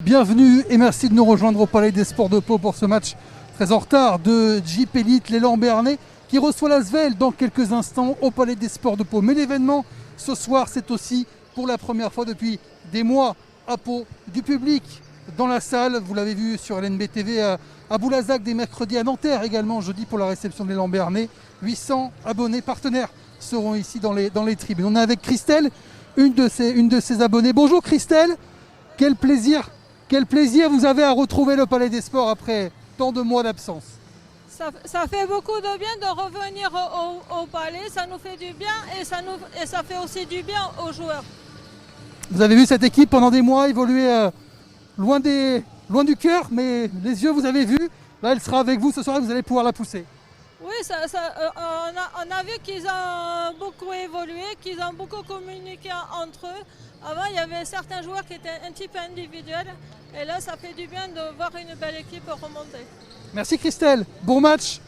Bienvenue et merci de nous rejoindre au Palais des Sports de Pau pour ce match très en retard de Jeep Elite, l'élan béarnais qui reçoit l'Asvel dans quelques instants au Palais des Sports de Pau. Mais l'événement ce soir, c'est aussi pour la première fois depuis des mois à Pau du public dans la salle. Vous l'avez vu sur LNB TV à Boulazac, des mercredis à Nanterre également jeudi pour la réception de l'élan béarnais. 800 abonnés partenaires seront ici dans les tribunes. On est avec Christelle, une de ses abonnées. Bonjour Christelle, quel plaisir vous avez à retrouver le Palais des Sports après tant de mois d'absence. Ça fait beaucoup de bien de revenir au Palais, ça nous fait du bien et ça fait aussi du bien aux joueurs. Vous avez vu cette équipe pendant des mois évoluer loin du cœur, mais les yeux vous avez vu. Là elle sera avec vous ce soir et vous allez pouvoir la pousser. Oui, on a vu qu'ils ont beaucoup évolué, qu'ils ont beaucoup communiqué entre eux. Avant, il y avait certains joueurs qui étaient un petit peu individuels. Et là, ça fait du bien de voir une belle équipe remonter. Merci Christelle, bon match.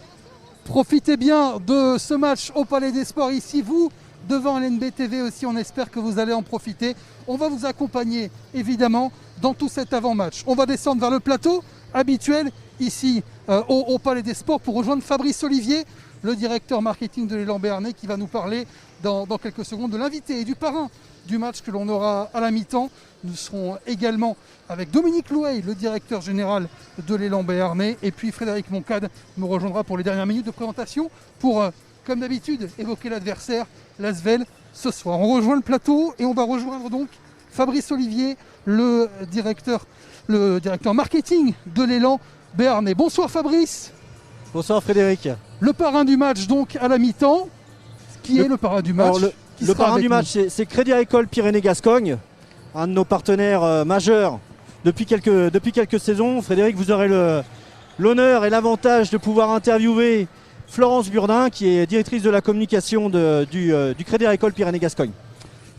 Profitez bien de ce match au Palais des Sports ici, vous, devant LNB TV aussi. On espère que vous allez en profiter. On va vous accompagner, évidemment, dans tout cet avant-match. On va descendre vers le plateau habituel, ici, au Palais des Sports, pour rejoindre Fabrice Olivier, le directeur marketing de l'élan béarnais, qui va nous parler dans quelques secondes de l'invité et du parrain du match que l'on aura à la mi-temps. Nous serons également avec Dominique Louey, le directeur général de l'élan béarnais, et puis Frédéric Moncade nous rejoindra pour les dernières minutes de présentation pour, comme d'habitude, évoquer l'adversaire, l'Asvel, ce soir. On rejoint le plateau et on va rejoindre donc Fabrice Olivier, le directeur marketing de l'élan béarnais. Bonsoir Fabrice. Bonsoir Frédéric. Le parrain du match donc à la mi-temps. Qui est le parrain du match? Le parrain du match, c'est Crédit Agricole Pyrénées-Gascogne, un de nos partenaires majeurs depuis quelques saisons. Frédéric, vous aurez l'honneur et l'avantage de pouvoir interviewer Florence Burdin, qui est directrice de la communication du Crédit Agricole Pyrénées-Gascogne.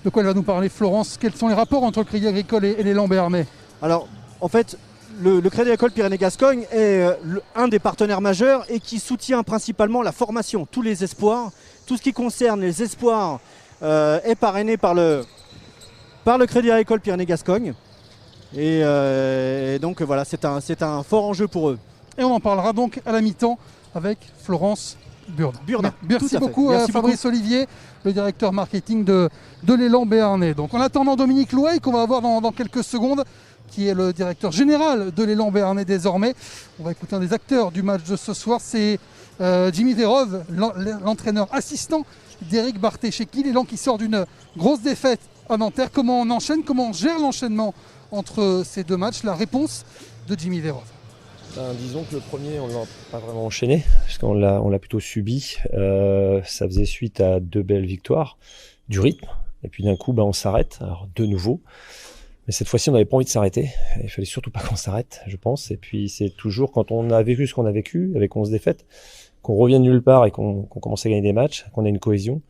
De quoi elle va nous parler, Florence? Quels sont les rapports entre le Crédit Agricole et l'élan béarnais? Alors, en fait, le Crédit Agricole Pyrénées-Gascogne est un des partenaires majeurs et qui soutient principalement la formation, tous les espoirs. Tout ce qui concerne les espoirs est parrainé par le Crédit Agricole Pyrénées-Gascogne. Et donc voilà, c'est un fort enjeu pour eux. Et on en parlera donc à la mi-temps avec Florence Burdin. Merci beaucoup Fabrice Olivier, le directeur marketing de l'élan béarnais. Donc en attendant Dominique Louey, qu'on va avoir dans quelques secondes, qui est le directeur général de l'élan béarnais désormais. On va écouter un des acteurs du match de ce soir, c'est Jimmy Verov, l'entraîneur assistant d'Éric Barthécheki. L'élan qui sort d'une grosse défaite à Nanterre. Comment on enchaîne, comment on gère l'enchaînement entre ces deux matchs? La réponse de Jimmy Verov. Disons que le premier, on ne l'a pas vraiment enchaîné, parce qu'on l'a plutôt subi. Ça faisait suite à deux belles victoires, du rythme, et puis d'un coup, on s'arrête, alors de nouveau. Mais cette fois-ci, on n'avait pas envie de s'arrêter. Il fallait surtout pas qu'on s'arrête, je pense. Et puis, c'est toujours quand on a vécu ce qu'on a vécu, avec 11 défaites, qu'on revient de nulle part et qu'on commence à gagner des matchs, qu'on a une cohésion.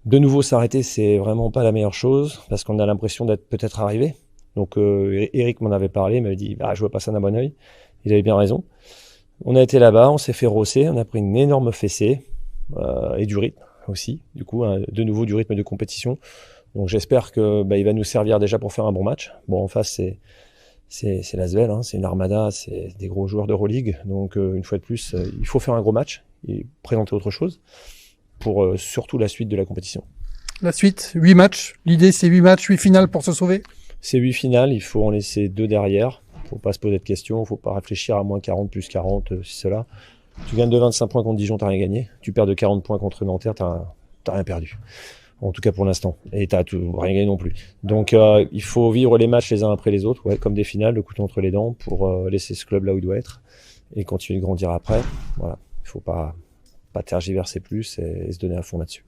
De nouveau s'arrêter, c'est vraiment pas la meilleure chose, parce qu'on a l'impression d'être peut-être arrivé. Donc, Eric m'en avait parlé, il m'avait dit, je vois pas ça d'un bon oeil. Il avait bien raison. On a été là-bas, on s'est fait rosser, on a pris une énorme fessée, et du rythme aussi. Du coup, de nouveau du rythme de compétition. Donc j'espère que il va nous servir déjà pour faire un bon match. Bon, en face c'est l'Asvel, c'est une armada, c'est des gros joueurs d'Euroleague. Donc une fois de plus, il faut faire un gros match et présenter autre chose pour surtout la suite de la compétition. La suite, 8 matchs. L'idée c'est 8 matchs, 8 finales pour se sauver. C'est 8 finales, il faut en laisser 2 derrière. Faut pas se poser de questions, faut pas réfléchir à moins 40, plus 40, si cela. Tu gagnes de 25 points contre Dijon, t'as rien gagné. Tu perds de 40 points contre Nanterre, t'as rien perdu. En tout cas pour l'instant. Et t'as rien gagné non plus. Donc il faut vivre les matchs les uns après les autres, comme des finales, le couteau entre les dents, pour laisser ce club là où il doit être et continuer de grandir après. Voilà. Il faut pas tergiverser plus et se donner à fond là-dessus.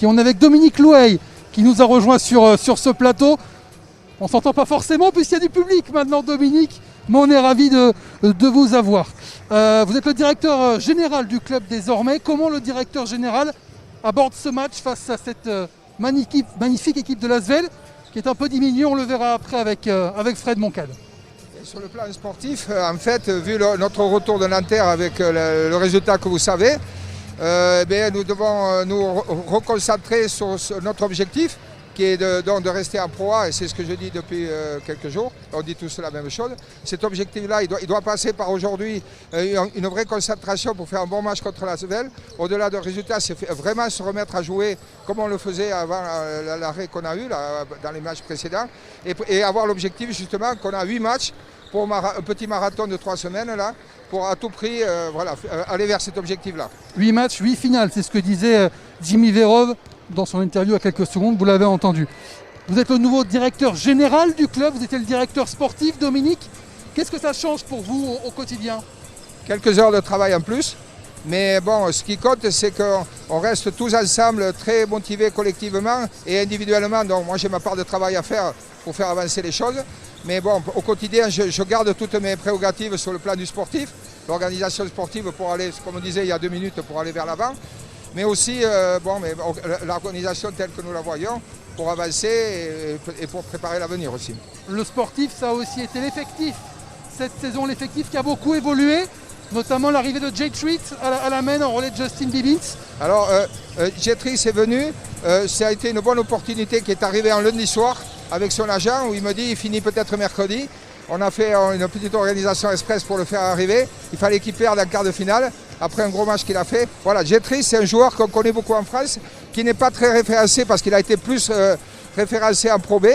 Et on est avec Dominique Louey qui nous a rejoint sur ce plateau. On s'entend pas forcément puisqu'il y a du public maintenant, Dominique, mais on est ravis de vous avoir. Vous êtes le directeur général du club désormais. Comment le directeur général aborde ce match face à cette magnifique équipe de l'Asvel qui est un peu diminuée, on le verra après avec Fred Moncade. Sur le plan sportif, en fait, vu notre retour de Nanterre avec le résultat que vous savez, nous devons nous reconcentrer sur notre objectif qui est donc de rester en Pro A, et c'est ce que je dis depuis quelques jours, on dit tous la même chose. Cet objectif-là, il doit passer par aujourd'hui une vraie concentration pour faire un bon match contre l'Asvel. Au-delà du résultat, c'est vraiment se remettre à jouer comme on le faisait avant l'arrêt qu'on a eu là, dans les matchs précédents, et avoir l'objectif justement qu'on a 8 matchs pour un petit marathon de 3 semaines là, pour à tout prix aller vers cet objectif-là. 8 matchs, 8 finales, c'est ce que disait Jimmy Verov dans son interview à quelques secondes, vous l'avez entendu. Vous êtes le nouveau directeur général du club, vous étiez le directeur sportif, Dominique. Qu'est-ce que ça change pour vous au quotidien? Quelques heures de travail en plus, mais bon, ce qui compte, c'est qu'on reste tous ensemble très motivés collectivement et individuellement. Donc moi, j'ai ma part de travail à faire pour faire avancer les choses. Mais bon, au quotidien, je garde toutes mes prérogatives sur le plan du sportif, l'organisation sportive pour aller, comme on disait il y a 2 minutes, pour aller vers l'avant. Mais aussi l'organisation telle que nous la voyons pour avancer et pour préparer l'avenir aussi. Le sportif, ça a aussi été l'effectif. Cette saison, l'effectif qui a beaucoup évolué, notamment l'arrivée de Jay Treat à la main en relais de Justin Bibbins. Alors, Jay Treat est venu, ça a été une bonne opportunité qui est arrivée un lundi soir avec son agent où il me dit il finit peut-être mercredi. On a fait une petite organisation express pour le faire arriver. Il fallait qu'il perde en quart de finale après un gros match qu'il a fait. Voilà, Jetri, c'est un joueur qu'on connaît beaucoup en France, qui n'est pas très référencé parce qu'il a été plus référencé en Pro B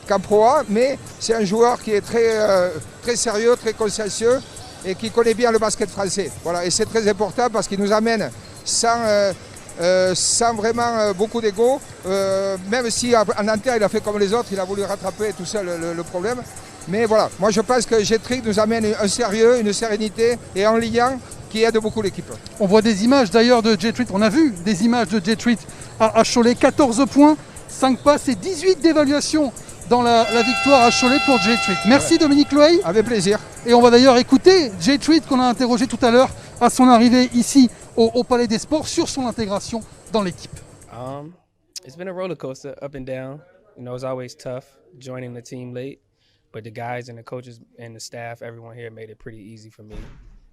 qu'en Pro A, mais c'est un joueur qui est très sérieux, très consciencieux et qui connaît bien le basket français. Voilà, et c'est très important parce qu'il nous amène sans vraiment beaucoup d'ego, même si en Nanterre il a fait comme les autres, il a voulu rattraper tout seul le problème. Mais voilà, moi je pense que Jetri nous amène un sérieux, une sérénité et un lien qui aide beaucoup l'équipe. On voit des images d'ailleurs de Jay Treat, on a vu des images de Jay Treat à Cholet, 14 points, 5 passes et 18 d'évaluation dans la victoire à Cholet pour Jay Treat. Merci Dominique Loeil. Avec plaisir. Et on va d'ailleurs écouter Jay Treat qu'on a interrogé tout à l'heure à son arrivée ici au Palais des Sports sur son intégration dans l'équipe. It's been a roller coaster, up and down. You know, it's always tough joining the team late, but the guys and the coaches and the staff, everyone here made it pretty easy for me.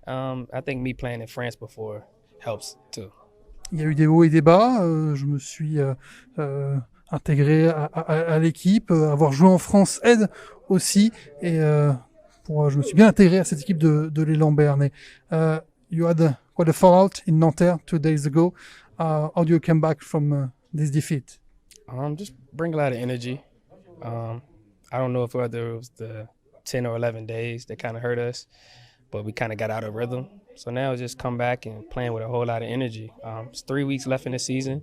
I think me playing in France before helps too. Il y a eu des hauts et des bas. Je me suis intégré à l'équipe. Avoir joué en France aide aussi. Et je me suis bien intégré à cette équipe de l'élan Béarnais. You had quite a fallout in Nanterre 2 days ago. How do you come back from this defeat? Just bring a lot of energy. I don't know if whether it was the 10 or 11 days that kind of hurt us, but we kind of got out of rhythm. So now it's just come back and playing with a whole lot of energy. It's 3 weeks left in the season,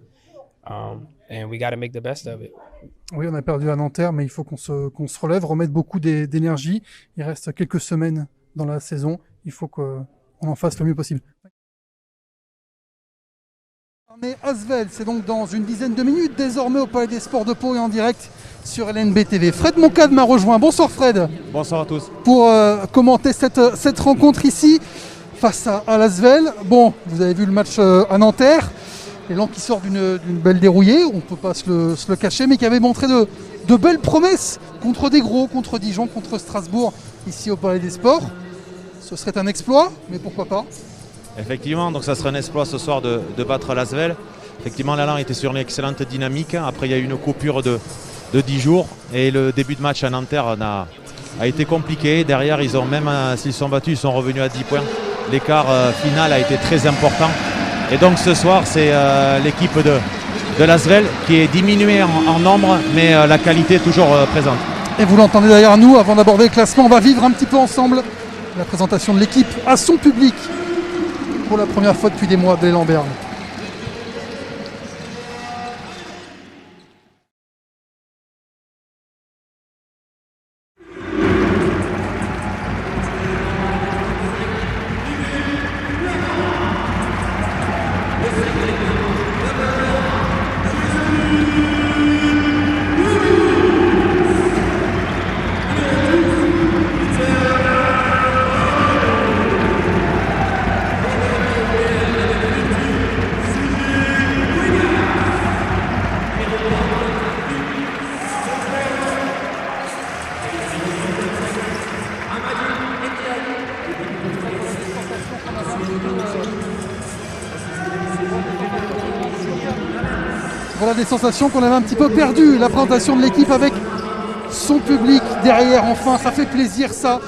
and we got to make the best of it. Oui, on a perdu à Nanterre, mais il faut qu'on se relève, remettre beaucoup d'énergie. Il reste quelques semaines dans la saison. Il faut qu'on en fasse le mieux possible. On est Asvel, c'est donc dans une dizaine de minutes, désormais au Palais des Sports de Pau et en direct sur LNB TV. Fred Moncade m'a rejoint. Bonsoir Fred. Bonsoir à tous. Pour commenter cette rencontre ici face à l'Asvel. Bon, vous avez vu le match à Nanterre. L'élan qui sort d'une belle dérouillée, on ne peut pas se le cacher, mais qui avait montré de belles promesses contre des gros, contre Dijon, contre Strasbourg, ici au Palais des Sports. Ce serait un exploit, mais pourquoi pas? Effectivement, donc ça serait un exploit ce soir de battre l'Asvel. Effectivement, l'Alan était sur une excellente dynamique. Après, il y a eu une coupure de 10 jours et le début de match à Nanterre a été compliqué. Derrière, ils ont même s'ils sont battus, ils sont revenus à 10 points. L'écart final a été très important. Et donc ce soir, c'est l'équipe de l'Asvel qui est diminuée en nombre, mais la qualité est toujours présente. Et vous l'entendez derrière nous, avant d'aborder le classement, on va vivre un petit peu ensemble la présentation de l'équipe à son public pour la première fois depuis des mois de l'élan Béarn. Voilà des sensations qu'on avait un petit peu perdues. La présentation de l'équipe avec son public derrière, enfin, ça fait plaisir ça.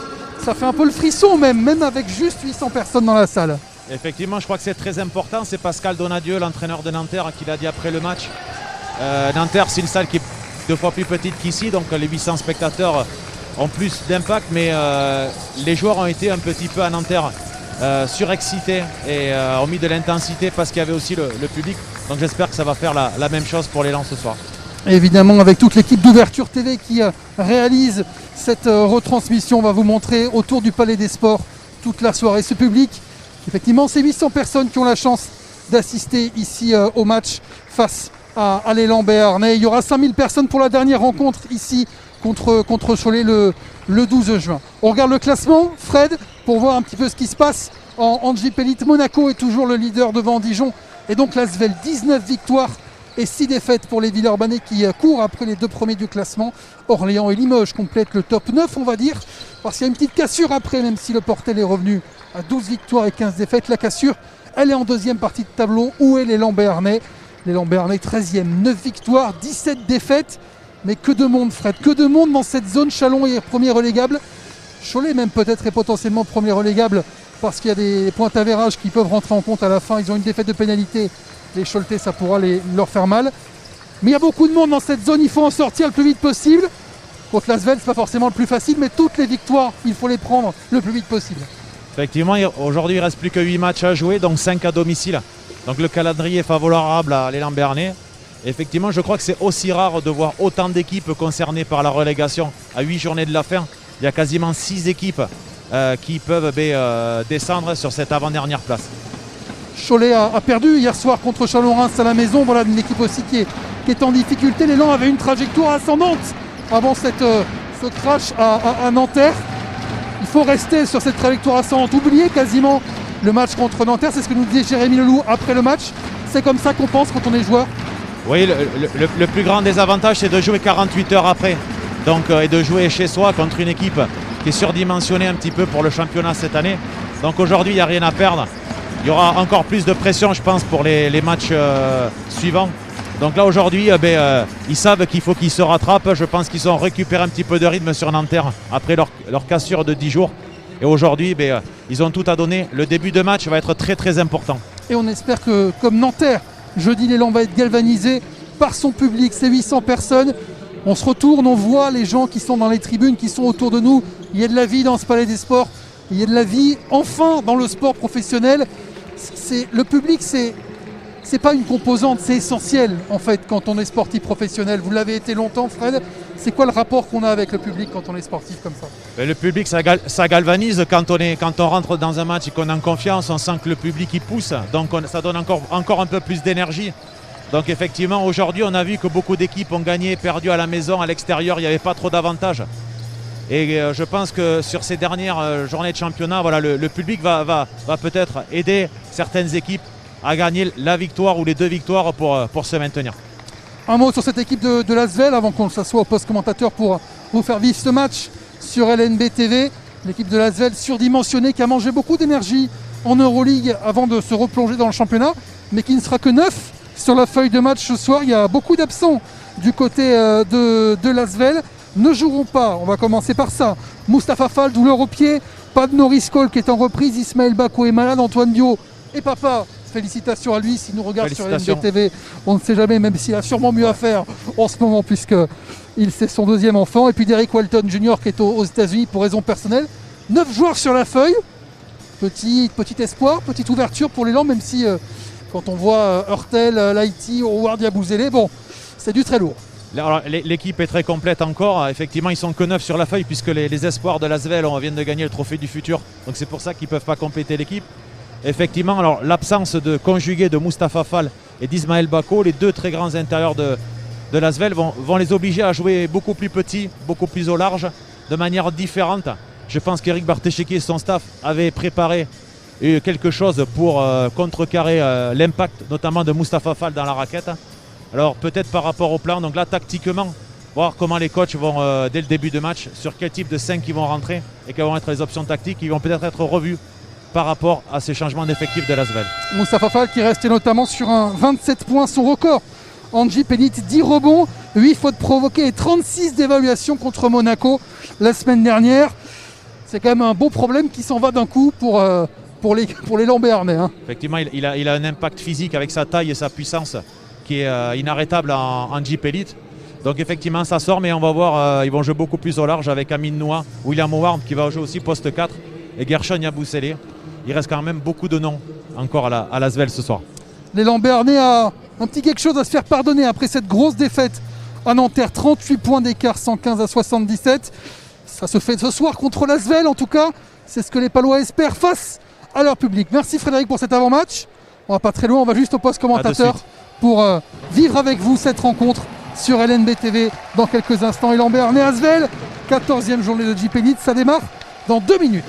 Ça fait un peu le frisson même avec juste 800 personnes dans la salle. Effectivement, je crois que c'est très important. C'est Pascal Donadieu, l'entraîneur de Nanterre, qui l'a dit après le match. Nanterre, c'est une salle qui est 2 fois plus petite qu'ici, donc les 800 spectateurs ont plus d'impact, mais les joueurs ont été un petit peu à Nanterre surexcités et ont mis de l'intensité parce qu'il y avait aussi le public. Donc j'espère que ça va faire la même chose pour l'élan ce soir. Et évidemment, avec toute l'équipe d'Ouverture TV qui réalise cette retransmission, on va vous montrer autour du Palais des Sports toute la soirée. Ce public, effectivement, c'est 800 personnes qui ont la chance d'assister ici au match face à l'élan Béarnais. Il y aura 5000 personnes pour la dernière rencontre ici contre Cholet le 12 juin. On regarde le classement, Fred, pour voir un petit peu ce qui se passe en JP Elite. Monaco est toujours le leader devant Dijon. Et donc l'Asvel, 19 victoires et 6 défaites pour les Villeurbanais qui courent après les 2 premiers du classement. Orléans et Limoges complètent le top 9, on va dire, parce qu'il y a une petite cassure après, même si le Portel est revenu à 12 victoires et 15 défaites. La cassure, elle est en deuxième partie de tableau. Où est l'élan Béarnais? L'élan Béarnais 13e, 9 victoires, 17 défaites. Mais que de monde, Fred, que de monde dans cette zone. Chalon est premier relégable. Cholet même peut-être est potentiellement premier relégable parce qu'il y a des points d'avérage qui peuvent rentrer en compte à la fin. Ils ont une défaite de pénalité. Les Choletais, ça pourra leur faire mal. Mais il y a beaucoup de monde dans cette zone, il faut en sortir le plus vite possible. Contre l'Asvel, c'est pas forcément le plus facile, mais toutes les victoires, il faut les prendre le plus vite possible. Effectivement, aujourd'hui il ne reste plus que 8 matchs à jouer, donc 5 à domicile. Donc le calendrier est favorable à l'élan Béarnais. Effectivement, je crois que c'est aussi rare de voir autant d'équipes concernées par la relégation à 8 journées de la fin. Il y a quasiment 6 équipes qui peuvent descendre sur cette avant-dernière place. Cholet a perdu hier soir contre Chalon-Reims à la maison. Voilà une équipe aussi qui est en difficulté. L'élan avait une trajectoire ascendante avant ce crash à Nanterre. Il faut rester sur cette trajectoire ascendante. Oubliez quasiment le match contre Nanterre. C'est ce que nous disait Jérémy Leloup après le match. C'est comme ça qu'on pense quand on est joueur. Oui, le plus grand désavantage, c'est de jouer 48 heures après. Donc, et de jouer chez soi contre une équipe qui est surdimensionnée un petit peu pour le championnat cette année. Donc aujourd'hui, il n'y a rien à perdre. Il y aura encore plus de pression, je pense, pour les matchs suivants. Donc là, aujourd'hui, ils savent qu'il faut qu'ils se rattrapent. Je pense qu'ils ont récupéré un petit peu de rythme sur Nanterre après leur cassure de 10 jours. Et aujourd'hui, ils ont tout à donner. Le début de match va être très, très important. Et on espère que, comme Nanterre, jeudi, l'élan va être galvanisé par son public, ces 800 personnes. On se retourne, on voit les gens qui sont dans les tribunes, qui sont autour de nous. Il y a de la vie dans ce Palais des Sports. Il y a de la vie, enfin, dans le sport professionnel. Le public, c'est pas une composante, c'est essentiel en fait quand on est sportif professionnel. Vous l'avez été longtemps, Fred. C'est quoi le rapport qu'on a avec le public quand on est sportif comme ça? Le public, ça galvanise quand on rentre dans un match et qu'on est en confiance. On sent que le public il pousse, donc ça donne encore un peu plus d'énergie. Donc effectivement, aujourd'hui, on a vu que beaucoup d'équipes ont gagné, perdu à la maison, à l'extérieur, il n'y avait pas trop d'avantages. Et je pense que sur ces dernières journées de championnat, voilà, le public va peut-être aider certaines équipes à gagner la victoire ou les 2 victoires pour se maintenir. Un mot sur cette équipe de l'Asvel avant qu'on s'assoie au poste commentateur pour vous faire vivre ce match sur LNB TV. L'équipe de l'Asvel surdimensionnée qui a mangé beaucoup d'énergie en Euroleague avant de se replonger dans le championnat, mais qui ne sera que 9 sur la feuille de match ce soir. Il y a beaucoup d'absents du côté de l'Asvel. Ne joueront pas, on va commencer par ça. Mustapha Fall, douleur au pied. Pas de Norris Cole qui est en reprise. Ismaël Bako est malade. Antoine Dio et papa. Félicitations à lui s'il nous regarde sur LNB TV. On ne sait jamais, même s'il a sûrement mieux à faire en ce moment puisque c'est son 2e enfant. Et puis Derek Walton Jr. qui est aux États-Unis pour raison personnelle. 9 joueurs sur la feuille. Petit espoir, petite ouverture pour l'élan, même si quand on voit Hurtel, Laïti, Howard Yabouzélé, bon, c'est du très lourd. Alors, l'équipe est très complète encore. Effectivement, ils sont que 9 sur la feuille puisque les espoirs de l'Asvel viennent de gagner le trophée du futur. Donc c'est pour ça qu'ils ne peuvent pas compléter l'équipe. Effectivement, alors l'absence de conjugué de Mustapha Fall et d'Ismaël Bako, les 2 très grands intérieurs de l'Asvel, vont les obliger à jouer beaucoup plus petit, beaucoup plus au large, de manière différente. Je pense qu'Éric Bartéchéki et son staff avaient préparé quelque chose pour contrecarrer l'impact, notamment de Mustapha Fall dans la raquette. Alors peut-être par rapport au plan, donc là tactiquement, voir comment les coachs vont, dès le début de match, sur quel type de 5 ils vont rentrer et quelles vont être les options tactiques qui vont peut-être être revues par rapport à ces changements d'effectifs de l'Asvel. Mustapha Fall qui restait notamment sur un 27 points, son record en Jeep Elite, 10 rebonds, 8 fautes provoquées et 36 d'évaluation contre Monaco la semaine dernière. C'est quand même un beau problème qui s'en va d'un coup pour les Lambernais. Hein. Effectivement, il a un impact physique avec sa taille et sa puissance qui est inarrêtable en Jeep Elite. Donc effectivement, ça sort, mais on va voir, ils vont jouer beaucoup plus au large avec Amine Noah, William Howard qui va jouer aussi poste 4 et Gershon Yabusele. Il reste quand même beaucoup de noms encore à l'Asvel ce soir. Les Lambernais a un petit quelque chose à se faire pardonner après cette grosse défaite à Nanterre, 38 points d'écart, 115 à 77. Ça se fait ce soir contre l'Asvel en tout cas, c'est ce que les Palois espèrent face à leur public. Merci Frédéric pour cet avant-match. On va pas très loin, on va juste au poste commentateur pour vivre avec vous cette rencontre sur LNB TV dans quelques instants. Et Lambernais Asvel, 14e journée de Jeep Elite, ça démarre dans 2 minutes.